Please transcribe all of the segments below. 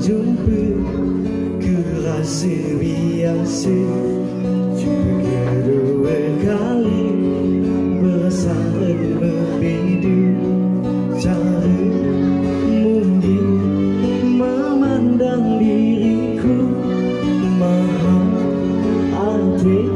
jumpa ku rasa biasa. Jika kedua kali perasaan berbeza, cara mungkin memandang diriku maha arti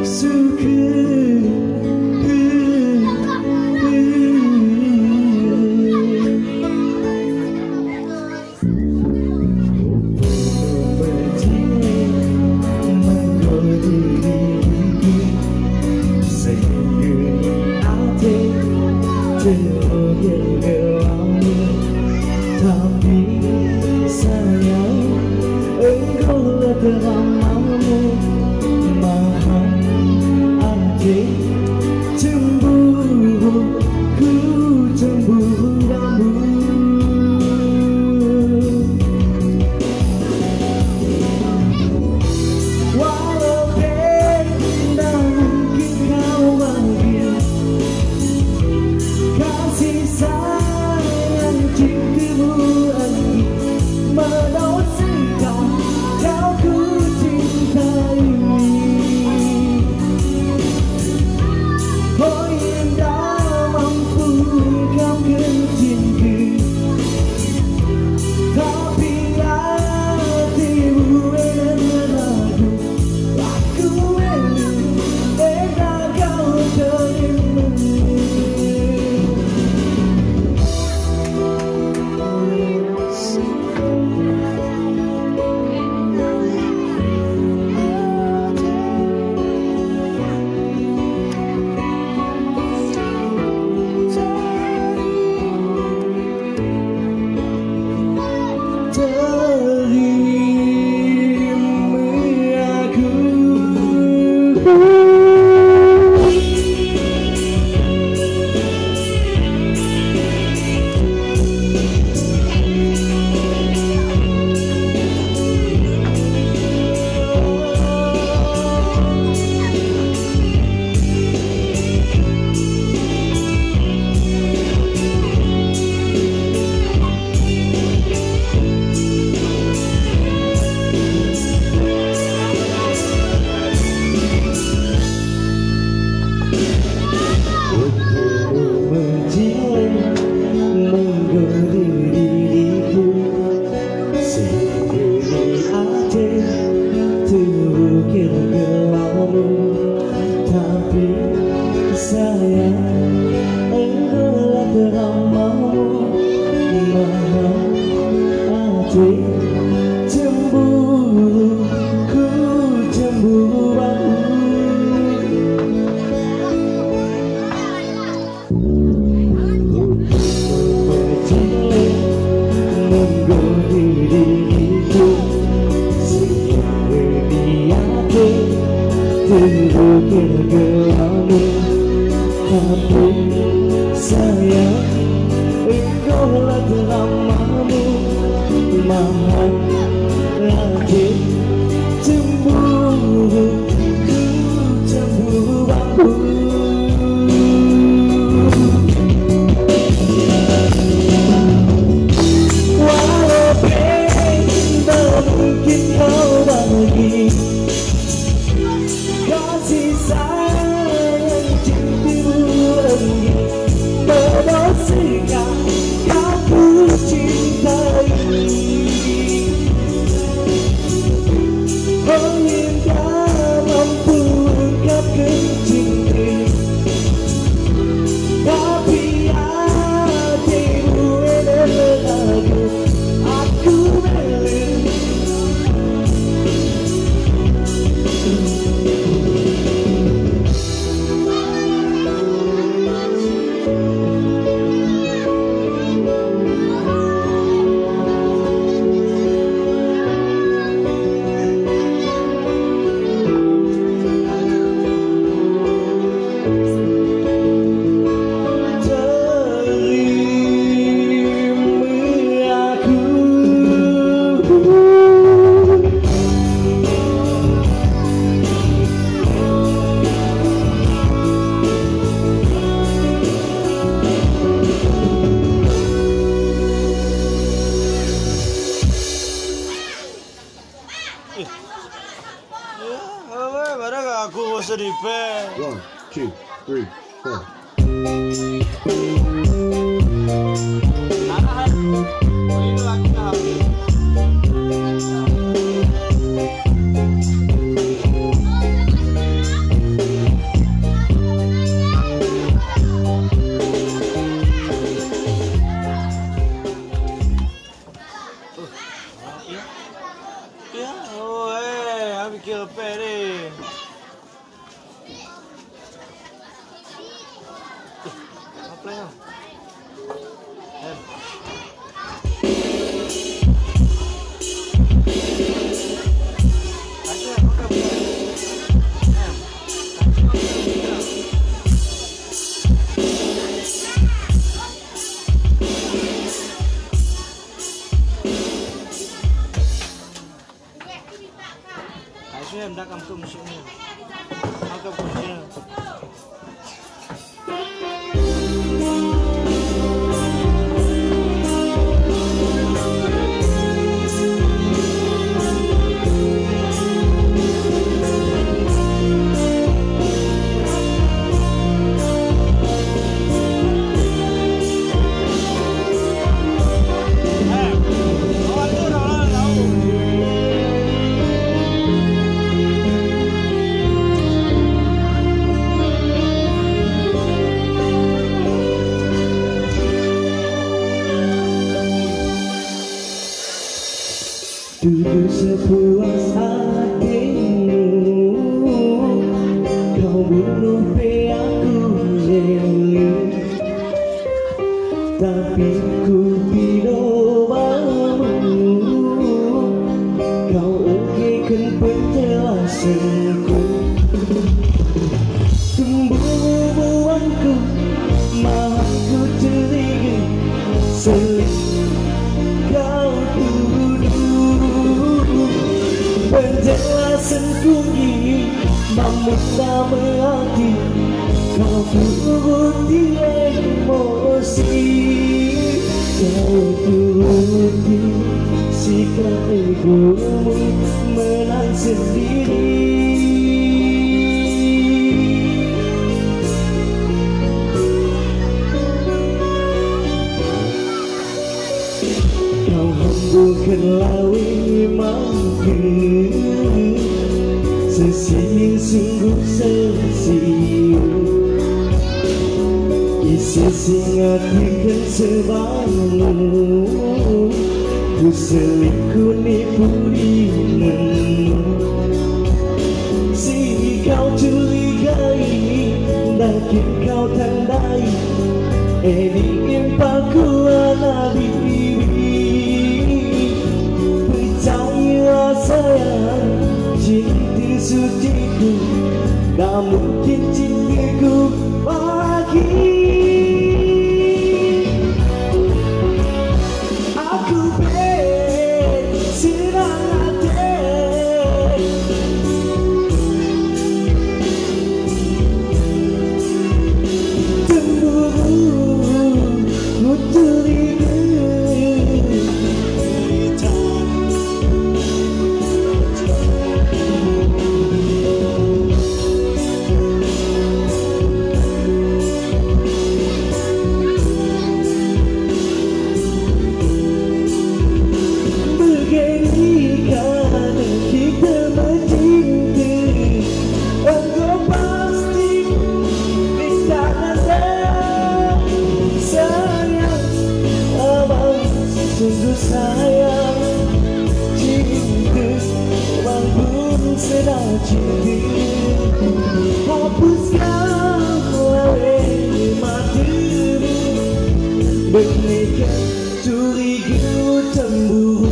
suka. Tapi sayang, engkaulah teramamu maha arti cemburu, ku cemburu kamu. Walaupun tak mungkin kau bahagia, kasih sayang cintamu lagi menauskan kau ku cintai. Oh indah mampu kau kencingku, tapi hatimu ragu. Aku enak kau terima. Tapi sayang, engkaulah teramamu maha arti cemburu, ku cemburu berjalan menggoda diriku sehingga di terukir kamu. Tapi sayang, engkaulah teramamu maha arti cemburu, ku cemburu aku. Walaupun tak mungkin kau bahagia, kasih sayang cintamu lagi menauskan kau ku cintai. sedih pe. 1, 2, 3, 4. Arahan. Ini lagu dah. Ya, oh habis kira pe ni. Apa yang? Em đã cầm cơm chuyện này, ăn cơm cuốn chưa? Duduk sepuas hatimu, kau bunuh pe aku jeli, tapi ku tidak mau. Kau ungkapkan penjelasanku, tumbuh-buanku, malah ku curiga seling kau penjelasanku ini memutar hati, kau turuti emosi, kau turuti sikap egomu menang sendiri. Kau hembuskan lawi mangku, sesiing sungguh sesiu, isi singatikan sebamu, ku selingkuh nipu dirimu. Si kau curigai, dakin kau tandai, ingin paku anak bibi. Percaya sayang, cinta suciku, tak mungkin cintaku lagi. Aku bersenang hati, cemburu ku curiga. Sungguh sayang, cinta walaupun sedang cinta, hapuskan oleh matamu, benarkah curiga cemburu.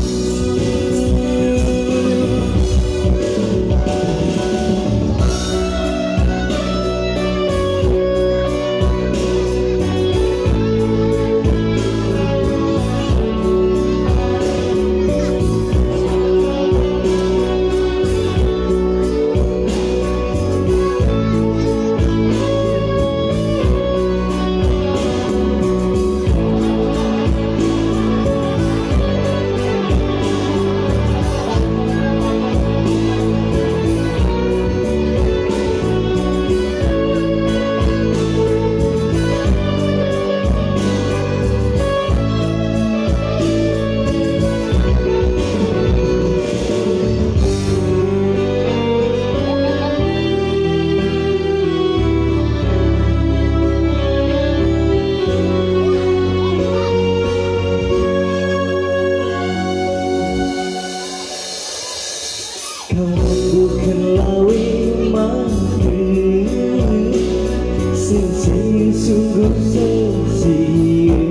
sungguh sia-sia.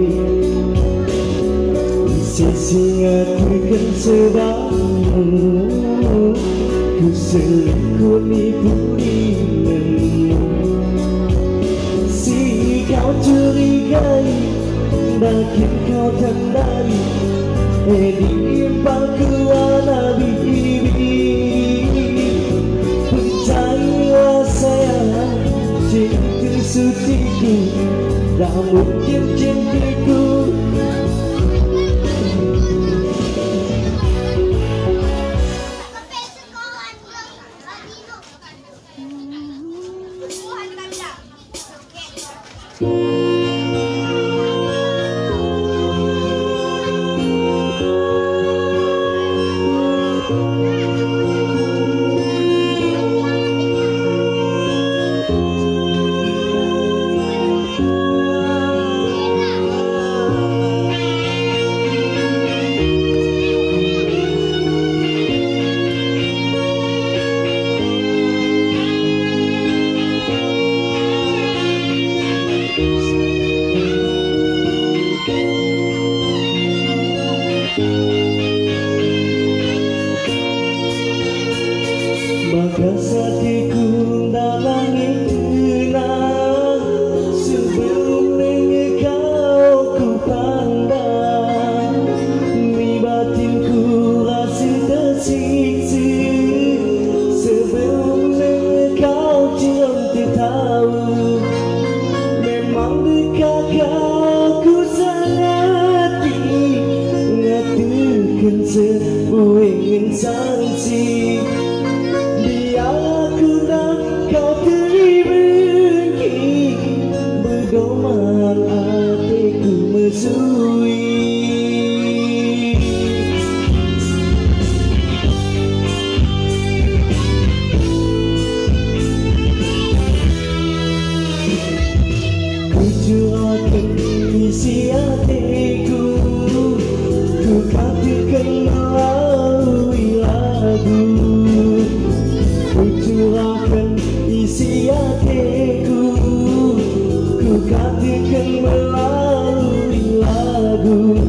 Sesingatan sebamu ku selekuni purihanmu. Si kau curigai makin kau tandai diimpangku nabi. Percayalah sayang, cinta suciku tak mungkin cintaku. Bagas hatiku dalangi tenang sebelum engkau ku pandang. Di batinku rasa tersiksa sebelum engkau cium tertawa. Memang dekat ku sangat ngatakan sebuah ingin sanksi. Aku nak kau terbengki berdoman hatiku mesui. Ku curahkan isi hatiku, ku katakan melalui lagu. Ku curahkan isi hatiku, ku katakan melalui lagu.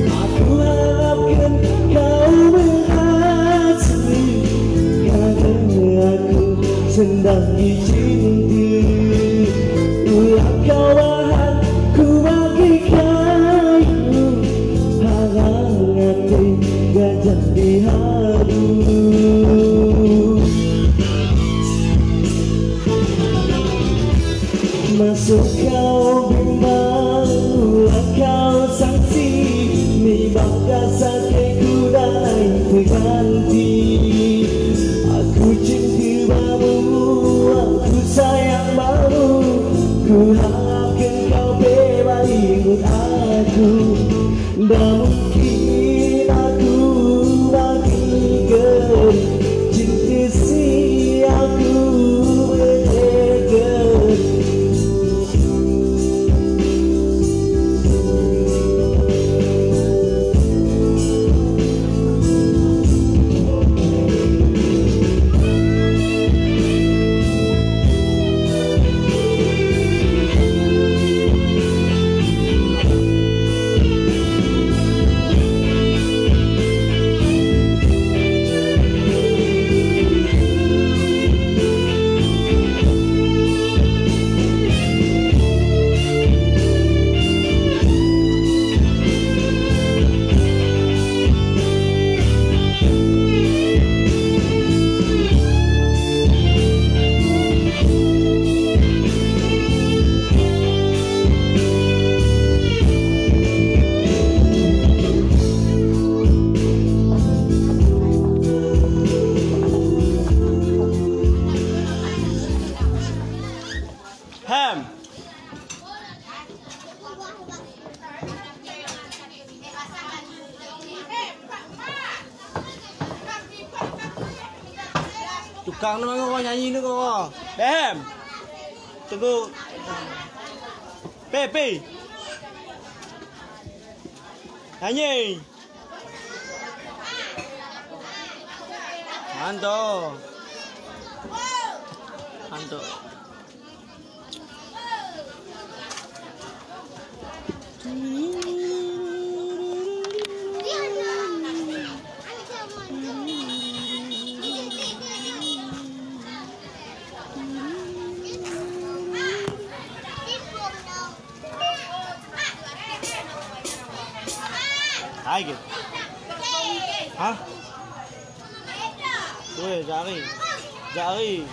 Aku harapkan kau berhasil, karena aku sedang dicinta. Ulah kau bahan ku bagi kayu, harang hati gajah di haru. Masuk kau bimbang, ulah kau saksi, ni bagas hatiku dah terganti. Aku cinta bamu, aku sayang bamu, ku harapkan kau bebas ikut aku. Tak mungkin aku bagikan cinta si aku bertega. Ham. Tukang nama kau nyanyi ni kau. Ham. Tunggu. Pepe. Nyanyi. Mantap. Mantap. Hai ke? Hah? Weh, jari. Jari.